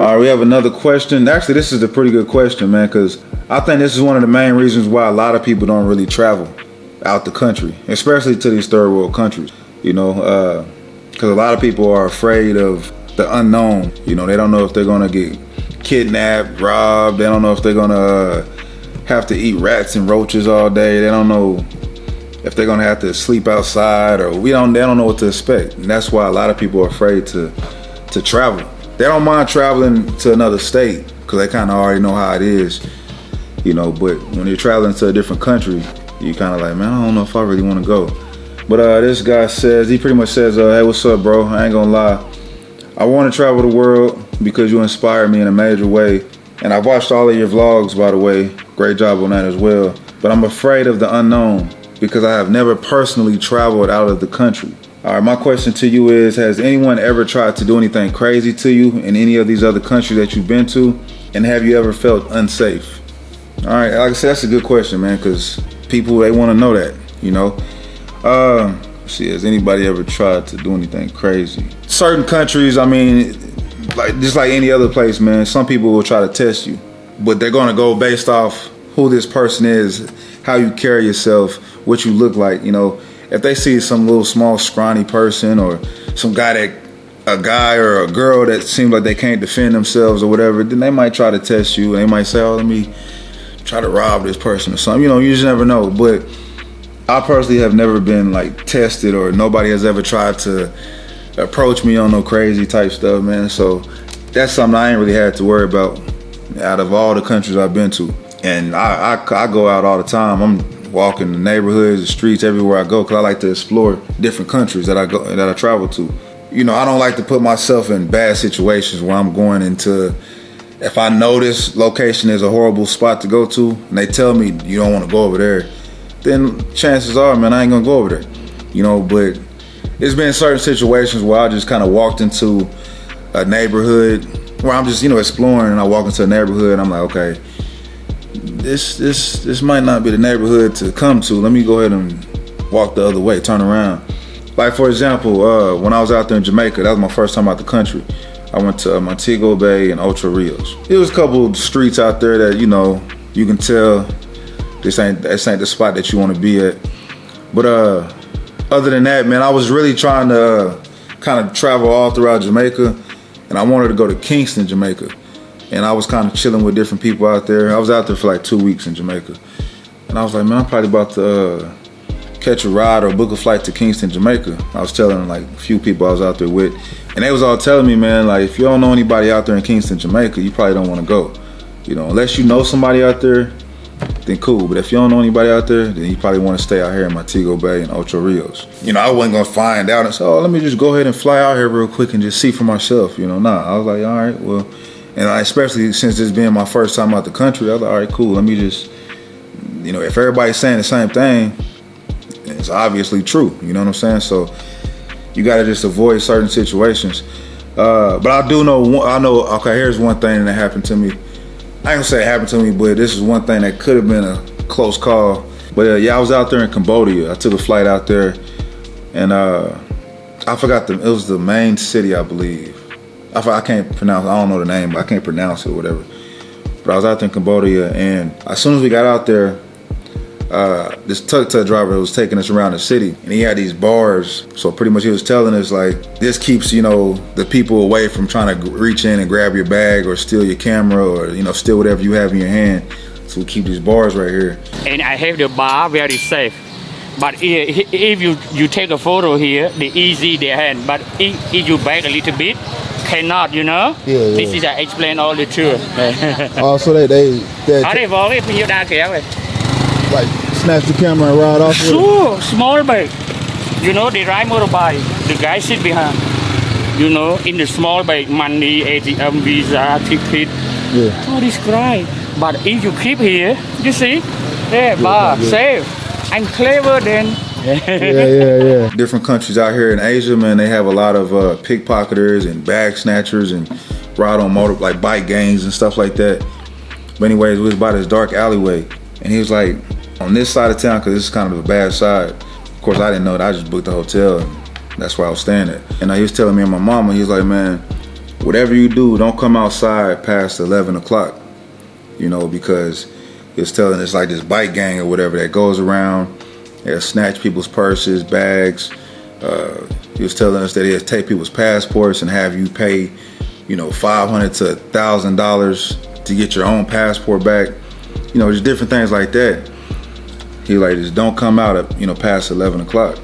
All right, we have another question. Actually, this is a pretty good question, man, because I think this is one of the main reasons why a lot of people don't really travel out the country, especially to these third world countries, you know, because a lot of people are afraid of the unknown. You know, they don't know if they're going to get kidnapped, robbed. They don't know if they're going to have to eat rats and roaches all day. They don't know if they're going to have to sleep outside, or they don't know what to expect. And that's why a lot of people are afraid to travel. They don't mind traveling to another state because they kind of already know how it is, you know, but when you're traveling to a different country, you kind of like, man, I don't know if I really want to go. But this guy says, he pretty much says, hey, what's up, bro? I ain't gonna lie. I want to travel the world because you inspire me in a major way. And I've watched all of your vlogs, by the way. Great job on that as well. But I'm afraid of the unknown because I have never personally traveled out of the country. All right, my question to you is, has anyone ever tried to do anything crazy to you in any of these other countries that you've been to? And have you ever felt unsafe? All right, like I said, that's a good question, man, because people, they want to know that, you know. See, has anybody ever tried to do anything crazy? Certain countries, I mean, like just like any other place, man, some people will try to test you, but they're going to go based off who this person is, how you carry yourself, what you look like, you know. If they see some little small scrawny person or some a guy or a girl that seems like they can't defend themselves or whatever, then they might try to test you, and they might say, oh, let me try to rob this person or something. You know, you just never know. But I personally have never been like tested, or nobody has ever tried to approach me on no crazy type stuff, man. So that's something I ain't really had to worry about out of all the countries I've been to. And I go out all the time. I'm walking the neighborhoods, the streets, everywhere I go, because I like to explore different countries that I travel to. You know, I don't like to put myself in bad situations where I'm going into, if I know this location is a horrible spot to go to, and they tell me you don't want to go over there, then chances are, man, I ain't gonna go over there. You know, but it's been certain situations where I just kind of walked into a neighborhood where I'm just, you know, exploring, and I walk into a neighborhood and I'm like, okay, this might not be the neighborhood to come to. Let me go ahead and walk the other way, turn around. Like, for example, when I was out there in Jamaica, that was my first time out the country. I went to Montego Bay and Ocho Rios. It was a couple of streets out there that, you know, you can tell this ain't the spot that you want to be at. But other than that, man, I was really trying to kind of travel all throughout Jamaica, and I wanted to go to Kingston, Jamaica. And I was kind of chilling with different people out there. I was out there for like 2 weeks in Jamaica. And I was like, man, I'm probably about to catch a ride or book a flight to Kingston, Jamaica. I was telling like a few people I was out there with. And they was all telling me, man, like, if you don't know anybody out there in Kingston, Jamaica, you probably don't want to go. You know, unless you know somebody out there, then cool. But if you don't know anybody out there, then you probably want to stay out here in Montego Bay and Ocho Rios. You know, I wasn't going to find out and say, oh, let me just go ahead and fly out here real quick and just see for myself. You know, nah. I was like, all right, well. And especially since this being my first time out the country, I was like, all right, cool. Let me just, you know, if everybody's saying the same thing, it's obviously true. You know what I'm saying? So you got to just avoid certain situations. But I do know, okay, here's one thing that happened to me. I ain't gonna say it happened to me, but this is one thing that could have been a close call. But yeah, I was out there in Cambodia. I took a flight out there, and I forgot it was the main city, I believe. I can't pronounce, I don't know the name, but I can't pronounce it or whatever. But I was out there in Cambodia, and as soon as we got out there, this tuk-tuk driver was taking us around the city, and he had these bars. So pretty much he was telling us, like, this keeps, you know, the people away from trying to reach in and grab your bag or steal your camera or, you know, steal whatever you have in your hand. So we keep these bars right here. And I have the bar very safe. But if you take a photo here, they easy their hand. But if you back a little bit, cannot, you know. Yeah. This is I explain all the truth. Oh, so they like snatch the camera and ride off with it? Sure, small bag. You know, they ride motorbike. The guy sit behind. You know, in the small bag, money, ATM, visa, ticket. Yeah. All this crime. But if you keep here, you see, bar, safe. I'm clever then. Yeah. Different countries out here in Asia, man, they have a lot of pickpocketers and bag snatchers and ride on like bike gangs and stuff like that. But anyways, we was by this dark alleyway, and he was like, on this side of town, because this is kind of a bad side. Of course, I didn't know that. I just booked the hotel, and that's where I was staying at. And he was telling me and my mama, he was like, man, whatever you do, don't come outside past 11 o'clock, you know, because it's telling it's like this bike gang or whatever that goes around, they'll snatch people's purses, bags. He was telling us that he'll take people's passports and have you pay, you know, $500 to $1,000 to get your own passport back. You know, just different things like that. He like, just don't come out at, you know, past 11 o'clock.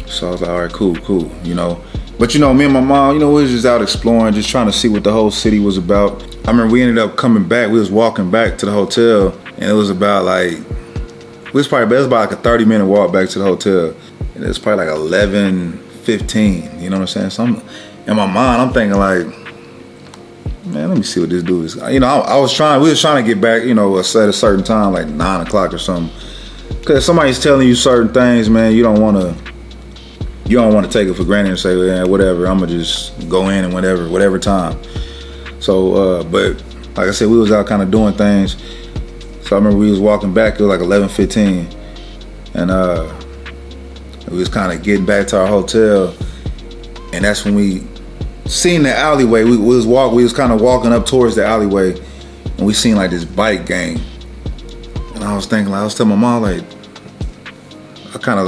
So I was like, all right, cool, you know. But you know, me and my mom, you know, we was just out exploring, just trying to see what the whole city was about. I remember we ended up coming back. We was walking back to the hotel, and it was about like, it was about like a 30-minute walk back to the hotel. And it was probably like 11:15, you know what I'm saying? So in my mind, I'm thinking like, man, let me see what this dude is. You know, we was trying to get back, you know, at a certain time, like 9 o'clock or something. Cause if somebody's telling you certain things, man, you don't want to take it for granted and say, yeah, whatever, I'm gonna just go in and whatever time. So, but like I said, we was out kind of doing things. So I remember we was walking back, it was like 11:15, and we was kind of getting back to our hotel, and that's when we seen the alleyway. We was kind of walking up towards the alleyway, and we seen like this bike gang. And I was thinking, like, I was telling my mom, like, I kind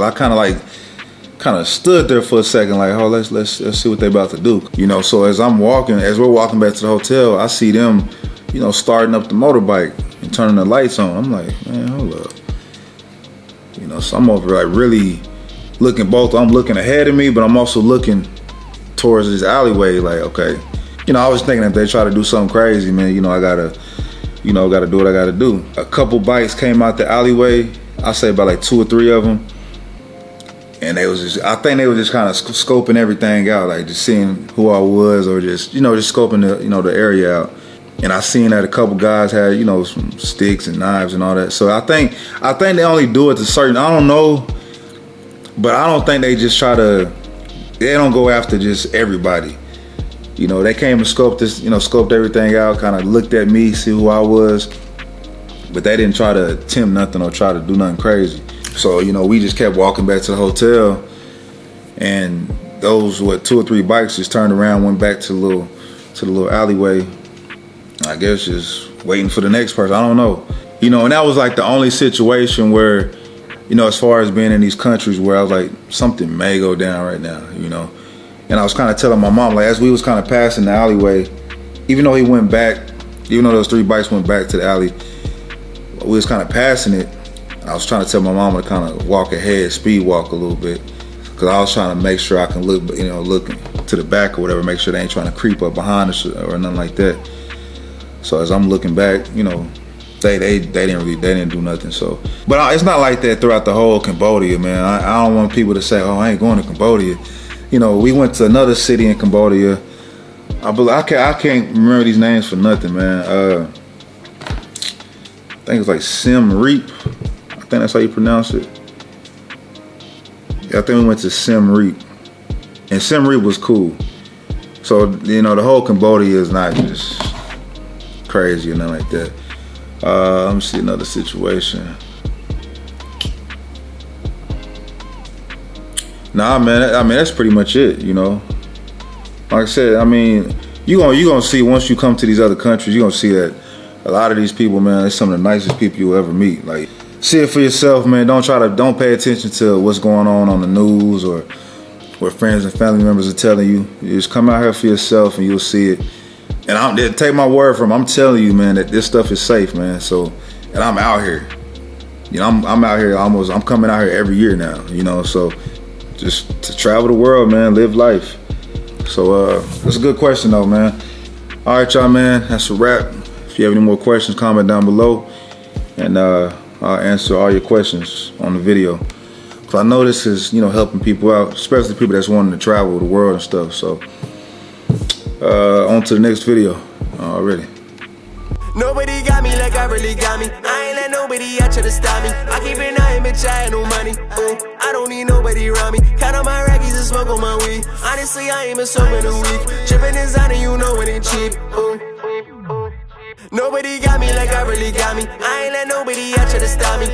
of stood there for a second, like, oh, let's see what they about to do, you know. So as we're walking back to the hotel, I see them, you know, starting up the motorbike and turning the lights on. I'm like, man, hold up, you know. So I'm over like really looking I'm looking ahead of me, but I'm also looking towards this alleyway, like, okay, you know, I was thinking if they try to do something crazy, man, you know, I gotta do what I gotta do. A couple bikes came out the alleyway. I say about like 2 or 3 of them. And I think they were just kind of scoping everything out, like just seeing who I was, or just, you know, just scoping the area out. And I seen that a couple guys had, you know, some sticks and knives and all that. So I think they only do it to certain, I don't know, but I don't think they just they don't go after just everybody. You know, they came and scoped everything out, kind of looked at me, see who I was, but they didn't try to attempt nothing or try to do nothing crazy. So, you know, we just kept walking back to the hotel, and those 2 or 3 bikes just turned around, went back to the little alleyway. I guess just waiting for the next person. I don't know. You know, and that was like the only situation where, you know, as far as being in these countries where I was like, something may go down right now, you know. And I was kind of telling my mom, like, as we was kind of passing the alleyway, even though those 3 bikes went back to the alley, we was kind of passing it. I was trying to tell my mama to kind of walk ahead, speed walk a little bit, because I was trying to make sure I can look to the back or whatever, make sure they ain't trying to creep up behind us or nothing like that. So as I'm looking back, you know, they didn't do nothing. So, but it's not like that throughout the whole Cambodia, man. I don't want people to say, oh, I ain't going to Cambodia. You know, we went to another city in Cambodia. I can't remember these names for nothing, man. I think it's like Siem Reap. I think that's how you pronounce it. Yeah, I think we went to Siem Reap. And Siem Reap was cool. So, you know, the whole Cambodia is not just crazy or nothing like that. Let me see another situation. Nah, man, I mean, that's pretty much it, you know. Like I said, I mean, you gonna see, once you come to these other countries, you're gonna see that a lot of these people, man, they're some of the nicest people you'll ever meet. Like, see it for yourself, man. Don't pay attention to what's going on the news or what friends and family members are telling you. You just come out here for yourself and you'll see it. And take my word from, I'm telling you, man, that this stuff is safe, man. So, and I'm out here. You know, I'm out here I'm coming out here every year now, you know, so just to travel the world, man, live life. So, that's a good question though, man. All right, y'all, man, that's a wrap. If you have any more questions, comment down below, and I'll answer all your questions on the video. So I know this is, you know, helping people out, especially people that's wanting to travel the world and stuff. So, on to the next video already. Nobody got me like I really got me. I ain't let nobody out try to stop me. I keep it out, bitch, I ain't no money. Ooh, I don't need nobody around me. Count on my rackies and smoke on my weed. Honestly, I ain't been sober in a week. Trippin' designer, you know when it cheap. Ooh. Nobody got me like I really got me. I ain't let nobody out try to stop me.